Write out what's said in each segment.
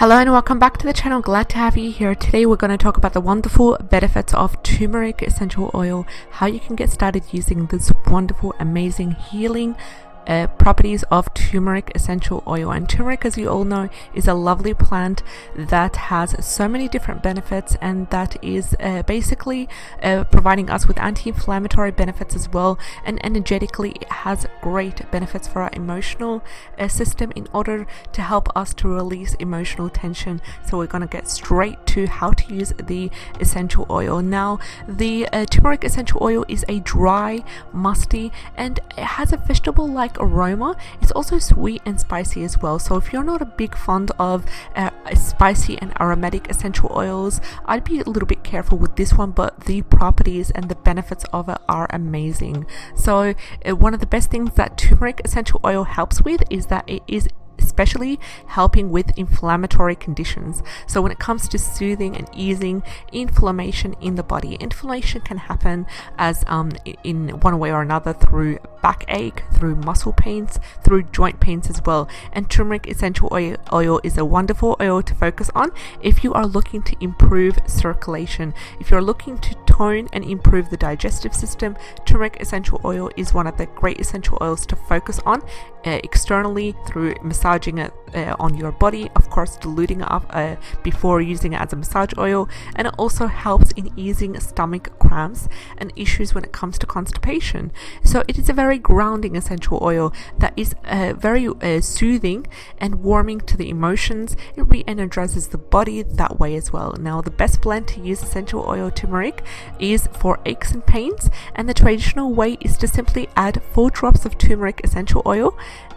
Hello and welcome back to the channel. Glad to have you here. Today we're going to talk about the wonderful benefits of turmeric essential oil, how you can get started using this wonderful, amazing healing properties of turmeric essential oil. And turmeric, as you all know, is a lovely plant that has so many different benefits, and that is basically providing us with anti-inflammatory benefits as well, and energetically it has great benefits for our emotional system in order to help us to release emotional tension. So we're going to get straight to how to use the essential oil. Now, the turmeric essential oil is a dry, musty, and it has a vegetable-like aroma. It's also sweet and spicy as well. So if you're not a big fond of spicy and aromatic essential oils, I'd be a little bit careful with this one, but the properties and the benefits of it are amazing. So one of the best things that turmeric essential oil helps with is that it is especially helping with inflammatory conditions. So when it comes to soothing and easing inflammation in the body, inflammation can happen as in one way or another, through backache, through muscle pains, through joint pains as well. And turmeric essential oil is a wonderful oil to focus on if you are looking to improve circulation. If you're looking to tone and improve the digestive system, turmeric essential oil is one of the great essential oils to focus on externally through massaging it on your body, of course diluting it up before using it as a massage oil. And it also helps in easing stomach cramps and issues when it comes to constipation. So it is a very grounding essential oil that is very soothing and warming to the emotions. It re-energizes the body that way as well. Now, the best blend to use essential oil turmeric is for aches and pains, and the traditional way is to simply add 4 drops of turmeric essential oil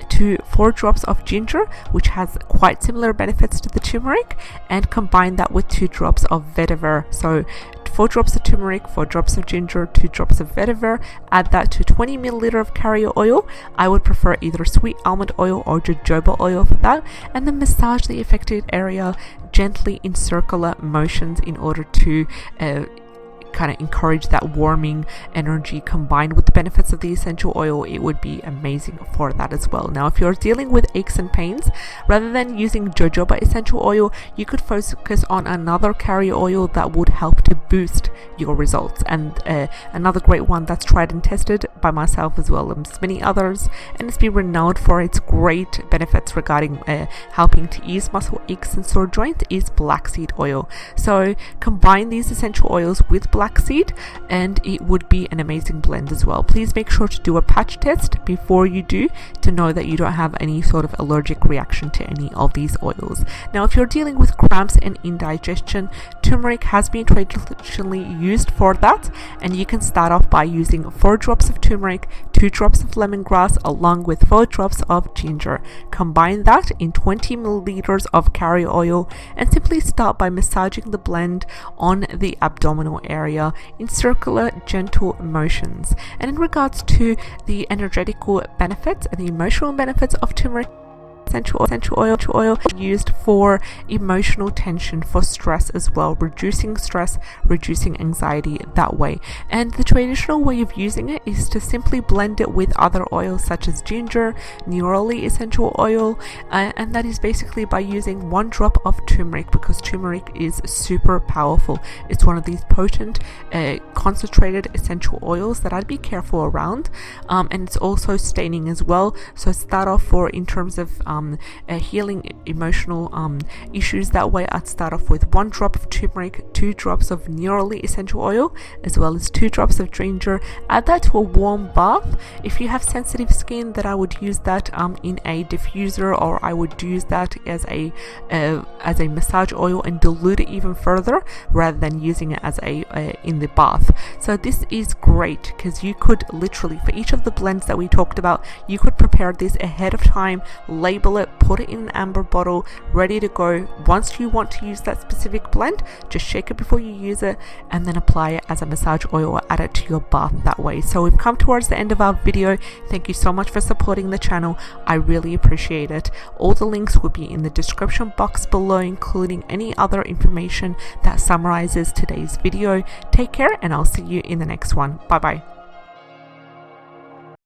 to 4 drops of ginger, which has quite similar benefits to the turmeric, and combine that with 2 drops of vetiver. So 4 drops of turmeric, 4 drops of ginger, 2 drops of vetiver. Add that to 20 milliliter of carrier oil. I would prefer either sweet almond oil or jojoba oil for that, and then massage the affected area gently in circular motions in order to kind of encourage that warming energy. Combined with the benefits of the essential oil, it would be amazing for that as well. Now, if you're dealing with aches and pains, rather than using jojoba essential oil, you could focus on another carrier oil that would help to boost your results. And another great one that's tried and tested by myself as well as many others, and it's been renowned for its great benefits regarding helping to ease muscle aches and sore joints, is black seed oil. So combine these essential oils with black seed and it would be an amazing blend as well. Please make sure to do a patch test before you do, to know that you don't have any sort of allergic reaction to any of these oils. Now, if you're dealing with cramps and indigestion, turmeric has been traditionally used for that, and you can start off by using 4 drops of turmeric, 2 drops of lemongrass, along with 4 drops of ginger. Combine that in 20 milliliters of carrier oil and simply start by massaging the blend on the abdominal area in circular, gentle motions. And in regards to the energetical benefits and the emotional benefits of turmeric essential oil used for emotional tension, for stress as well, reducing stress, reducing anxiety that way. And the traditional way of using it is to simply blend it with other oils such as ginger, neroli essential oil, and that is basically by using 1 drop of turmeric, because turmeric is super powerful. It's one of these potent concentrated essential oils that I'd be careful around, and it's also staining as well. So start off in terms of healing emotional issues that way, I'd start off with 1 drop of turmeric, 2 drops of neroli essential oil, as well as 2 drops of ginger. Add that to a warm bath. If you have sensitive skin, then I would use that in a diffuser, or I would use that as a massage oil and dilute it even further, rather than using it as in the bath. So this is great because you could literally, for each of the blends that we talked about, you could prepare this ahead of time, label it, put it in an amber bottle, ready to go. Once you want to use that specific blend, just shake it before you use it, and then apply it as a massage oil or add it to your bath that way. So we've come towards the end of our video. Thank you so much for supporting the channel. I really appreciate it. All the links will be in the description box below, including any other information that summarizes today's video. Take care, and I'll see you in the next one. Bye bye.